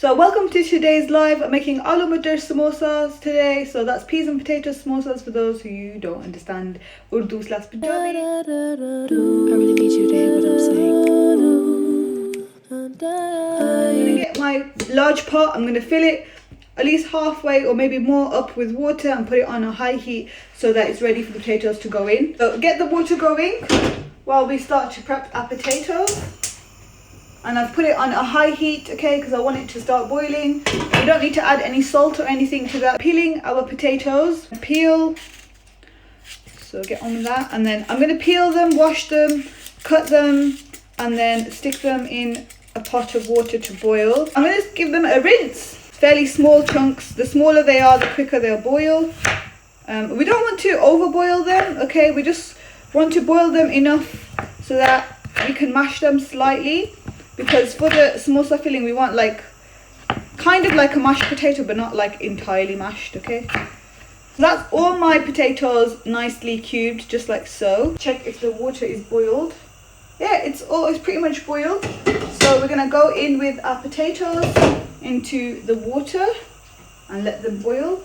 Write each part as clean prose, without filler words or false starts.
So welcome to today's live. I'm making aloo matar samosas today. So that's peas and potato samosas for those who don't understand Urdu / Punjabi. I really need you to hear what I'm saying. I'm gonna get my large pot. I'm gonna fill it at least halfway or maybe more up with water and put it on a high heat so that it's ready for the potatoes to go in. So get the water going while we start to prep our potatoes. And I've put it on a high heat, okay, because I want it to start boiling. We don't need to add any salt or anything to that. Peeling our potatoes. Peel. So get on with that. And then I'm going to peel them, wash them, cut them, and then stick them in a pot of water to boil. I'm going to give them a rinse. Fairly small chunks. The smaller they are, the quicker they'll boil. We don't want to overboil them, okay. We just want to boil them enough so that we can mash them slightly. Because for the samosa filling, we want like, kind of like a mashed potato, but not like entirely mashed, okay? So that's all my potatoes nicely cubed, just like so. Check if the water is boiled. Yeah, it's pretty much boiled. So we're gonna go in with our potatoes into the water and let them boil.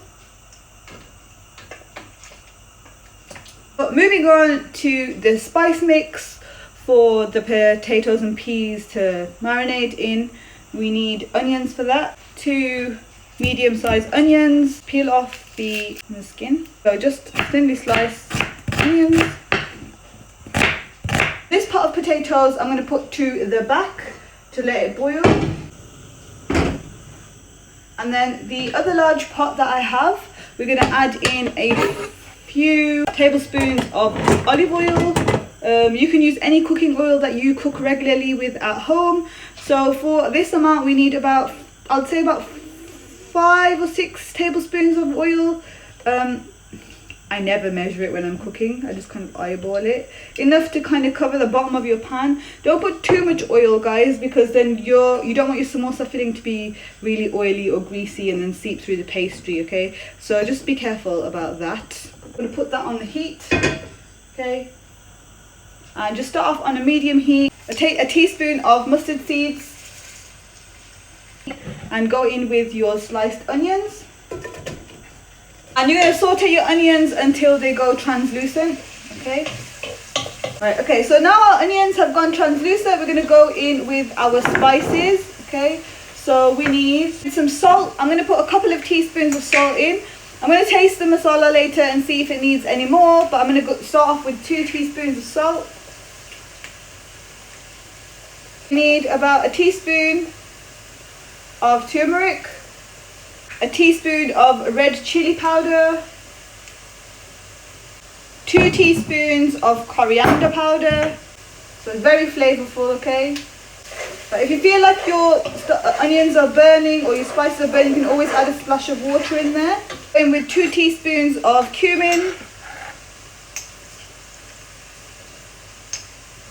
But moving on to the spice mix. For the potatoes and peas to marinate in, we need onions for that. 2 medium-sized onions. Peel off the skin. So just thinly sliced onions. This pot of potatoes I'm going to put to the back to let it boil. And then the other large pot that I have, we're going to add in a few tablespoons of olive oil. You can use any cooking oil that you cook regularly with at home. So for this amount we need about, I'd say about 5 or 6 tablespoons of oil. I never measure it when I'm cooking, I just kind of eyeball it. Enough to kind of cover the bottom of your pan. Don't put too much oil, guys, because then you don't want your samosa filling to be really oily or greasy and then seep through the pastry, okay? So just be careful about that. I'm going to put that on the heat, okay? And just start off on a medium heat. Take a teaspoon of mustard seeds and go in with your sliced onions. And you're going to saute your onions until they go translucent, okay? Right, okay, so now our onions have gone translucent. We're going to go in with our spices, okay? So we need some salt. I'm going to put a couple of teaspoons of salt in. I'm going to taste the masala later and see if it needs any more, but I'm going to start off with 2 teaspoons of salt. Need about a teaspoon of turmeric, a teaspoon of red chilli powder, 2 teaspoons of coriander powder. So it's very flavorful, okay? But if you feel like your onions are burning or your spices are burning, you can always add a splash of water in there. And with 2 teaspoons of cumin.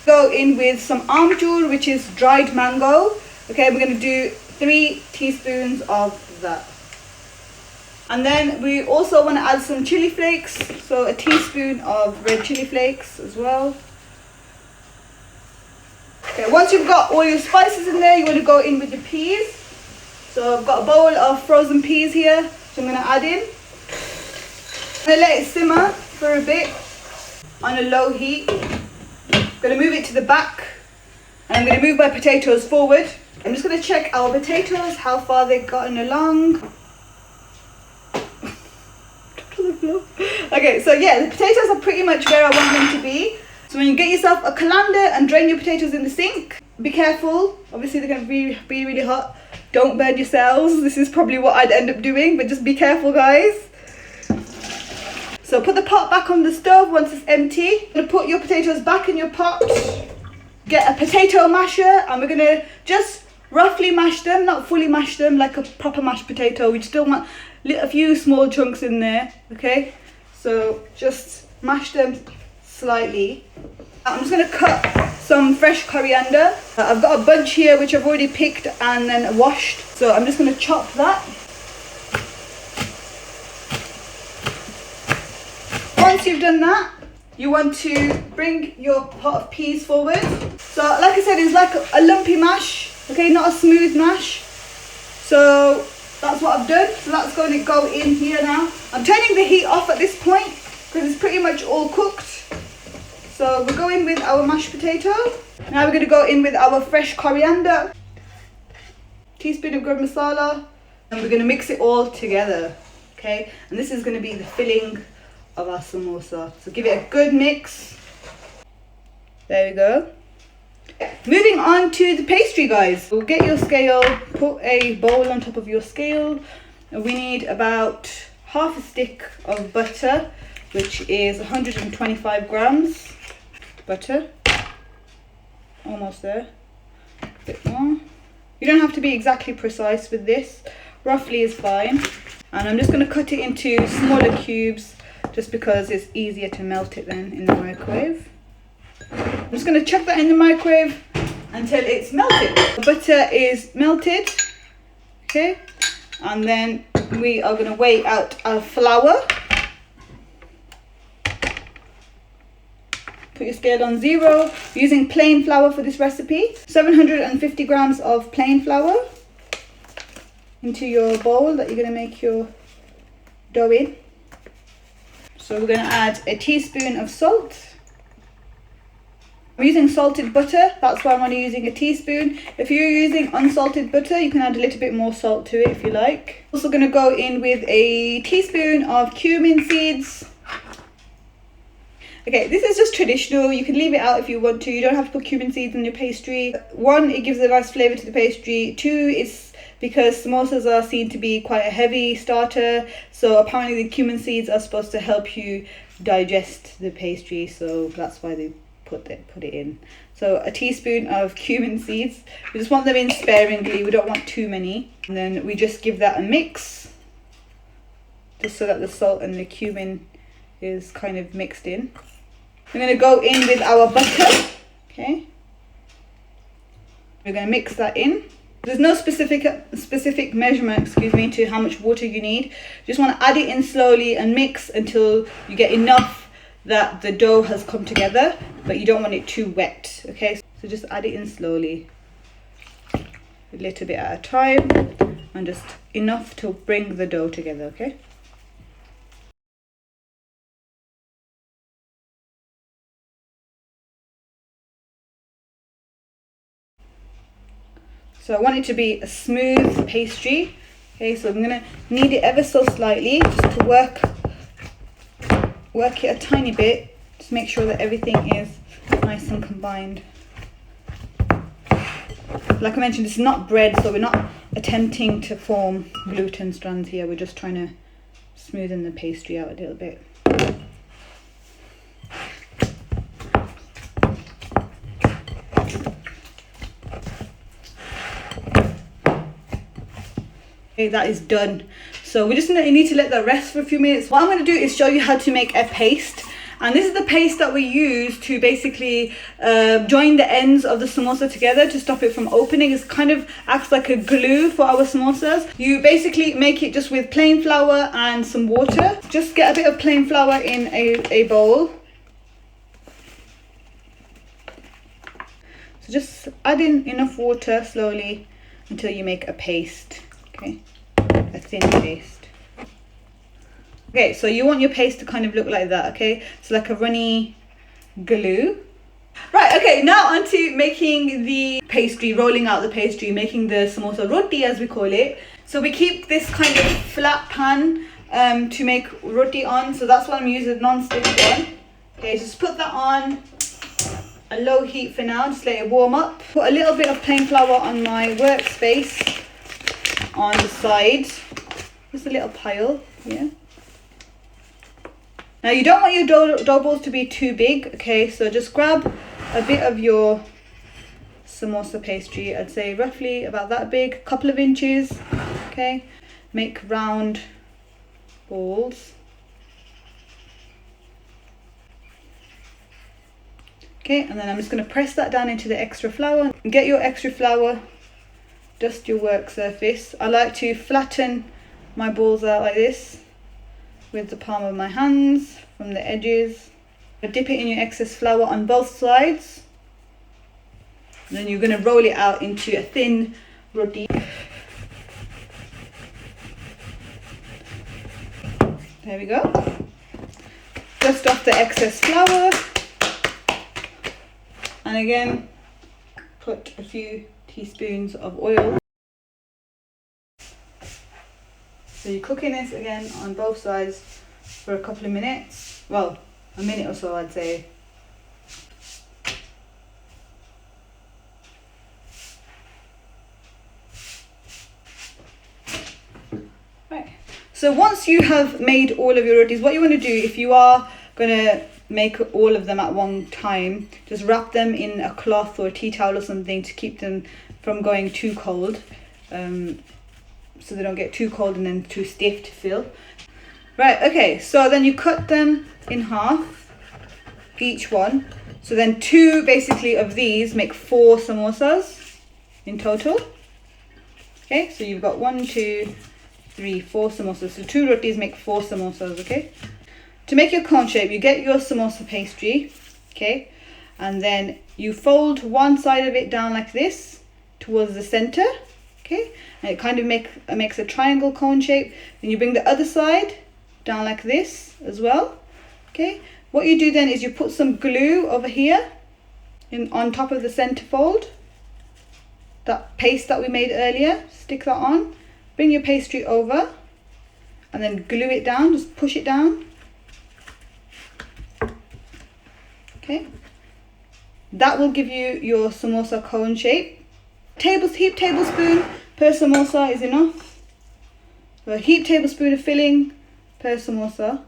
Go in with some amchoor, which is dried mango. Okay, we're going to do 3 teaspoons of that. And then we also want to add some chili flakes, so a teaspoon of red chili flakes as well. Okay, once you've got all your spices in there, you want to go in with your peas. So I've got a bowl of frozen peas here, which I'm going to add in. I'm going to let it simmer for a bit on a low heat. I'm going to move it to the back and I'm going to move my potatoes forward. I'm just going to check our potatoes, how far they've gotten along. Okay, so yeah, the potatoes are pretty much where I want them to be. So when you get yourself a colander and drain your potatoes in the sink, be careful. Obviously they're going to be really hot. Don't burn yourselves. This is probably what I'd end up doing, but just be careful, guys. So put the pot back on the stove once it's empty. You're going to put your potatoes back in your pot. Get a potato masher and we're going to just roughly mash them, not fully mash them like a proper mashed potato. We still want a few small chunks in there, okay? So just mash them slightly. I'm just going to cut some fresh coriander. I've got a bunch here which I've already picked and then washed. So I'm just going to chop that. Once you've done that, you want to bring your pot of peas forward. So like I said, it's like a lumpy mash, okay, not a smooth mash. So that's what I've done. So that's going to go in here now. I'm turning the heat off at this point because it's pretty much all cooked. So we're going with our mashed potato. Now we're going to go in with our fresh coriander, teaspoon of garam masala, and we're going to mix it all together. Okay, and this is going to be the filling of our samosa. So give it a good mix. There we go. Moving on to the pastry, guys. We'll get your scale, put a bowl on top of your scale. We need about half a stick of butter, which is 125 grams. Butter. Almost there. A bit more. You don't have to be exactly precise with this. Roughly is fine. And I'm just going to cut it into smaller cubes just because it's easier to melt it then in the microwave. I'm just going to chuck that in the microwave until it's melted. The butter is melted, okay, and then we are going to weigh out our flour. Put your scale on 0. Using plain flour for this recipe. 750 grams of plain flour into your bowl that you're going to make your dough in. So we're going to add a teaspoon of salt. I'm using salted butter, that's why I'm only using a teaspoon. If you're using unsalted butter, you can add a little bit more salt to it if you like. Also going to go in with a teaspoon of cumin seeds. Okay, this is just traditional. You can leave it out if you want to. You don't have to put cumin seeds in your pastry. 1, it gives a nice flavour to the pastry. 2, it's because samosas are seen to be quite a heavy starter. So apparently the cumin seeds are supposed to help you digest the pastry. So that's why they put it in. So a teaspoon of cumin seeds. We just want them in sparingly. We don't want too many. And then we just give that a mix, just so that the salt and the cumin is kind of mixed in. We're going to go in with our butter. Okay. We're going to mix that in. There's no specific measurement, to how much water you need. You just want to add it in slowly and mix until you get enough that the dough has come together, but you don't want it too wet. Okay, so just add it in slowly, a little bit at a time, and just enough to bring the dough together. Okay. So I want it to be a smooth pastry. Okay, so I'm gonna knead it ever so slightly just to work it a tiny bit. Just make sure that everything is nice and combined. Like I mentioned, it's not bread, so we're not attempting to form gluten strands here. We're just trying to smoothen the pastry out a little bit. Okay, that is done. So we just need to let that rest for a few minutes. What I'm going to do is show you how to make a paste. And this is the paste that we use to basically join the ends of the samosa together to stop it from opening. It kind of acts like a glue for our samosas. You basically make it just with plain flour and some water. Just get a bit of plain flour in a bowl. So just add in enough water slowly until you make a paste. Okay, a thin paste. Okay, so you want your paste to kind of look like that. Okay, so like a runny glue. Right, okay, now on to making the pastry, rolling out the pastry, making the samosa roti as we call it. So we keep this kind of flat pan to make roti on, so that's why I'm using a non-stick one. Okay, just put that on a low heat for now, just let it warm up. Put a little bit of plain flour on my workspace on the side, just a little pile here. Now you don't want your dough balls to be too big, okay, so just grab a bit of your samosa pastry, I'd say roughly about that big, couple of inches, okay, make round balls. Okay, and then I'm just going to press that down into the extra flour. Get your extra flour, dust your work surface. I like to flatten my balls out like this with the palm of my hands from the edges. Dip it in your excess flour on both sides. And then you're going to roll it out into a thin roti. There we go. Dust off the excess flour. And again, put a few teaspoons of oil. So you're cooking this again on both sides for a couple of minutes. Well, a minute or so, I'd say. Right. So once you have made all of your rotis, what you want to do, if you are going to make all of them at one time, just wrap them in a cloth or a tea towel or something to keep them from going too cold. So they don't get too cold and then too stiff to fill. Right, okay, so then you cut them in half, each one. So then 2 basically of these make 4 samosas in total. Okay, so you've got 1, 2, 3, 4 samosas. So 2 rotis make 4 samosas, okay? To make your cone shape, you get your samosa pastry, okay? And then you fold one side of it down like this towards the center, okay? And it kind of makes a triangle cone shape. Then you bring the other side down like this as well, okay? What you do then is you put some glue over here on top of the center fold. That paste that we made earlier, stick that on. Bring your pastry over and then glue it down, just push it down. Okay, that will give you your samosa cone shape. Heaped tablespoon per samosa is enough. So a heaped tablespoon of filling per samosa.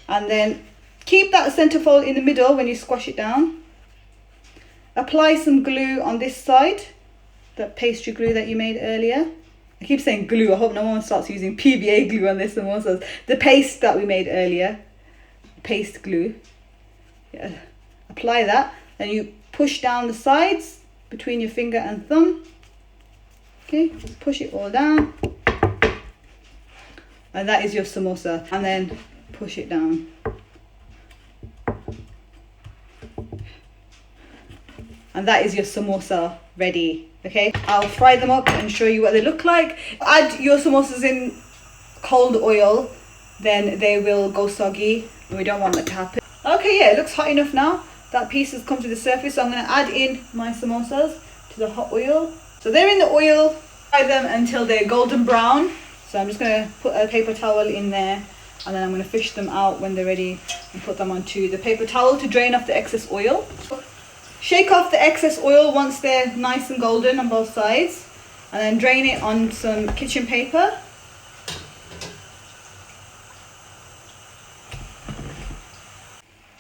And then keep that center fold in the middle when you squash it down. Apply some glue on this side, that pastry glue that you made earlier. I keep saying glue, I hope no one starts using PVA glue on their samosas. The paste that we made earlier, paste glue. Yeah. Apply that, then you push down the sides between your finger and thumb. Okay, just push it all down. And that is your samosa. And then push it down. And that is your samosa ready. Okay, I'll fry them up and show you what they look like. Add your samosas in cold oil, then they will go soggy, and we don't want that to happen. Okay, yeah, it looks hot enough now. That piece has come to the surface, so I'm going to add in my samosas to the hot oil. So they're in the oil. Fry them until they're golden brown. So I'm just going to put a paper towel in there, and then I'm going to fish them out when they're ready and put them onto the paper towel to drain off the excess oil. Shake off the excess oil once they're nice and golden on both sides, and then drain it on some kitchen paper.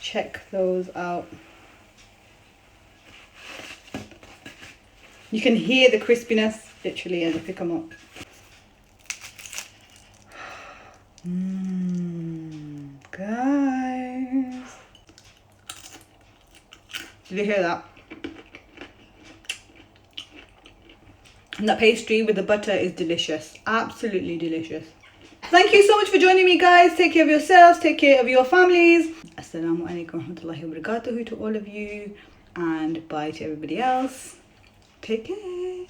Check those out. You can hear the crispiness literally as I pick them up. Guys, did you hear that? And that pastry with the butter is delicious, absolutely delicious. Thank you so much for joining me, guys. Take care of yourselves, take care of your families. Assalamu alaikum warahmatullahi wabarakatuh to all of you, and bye to everybody else. Take care.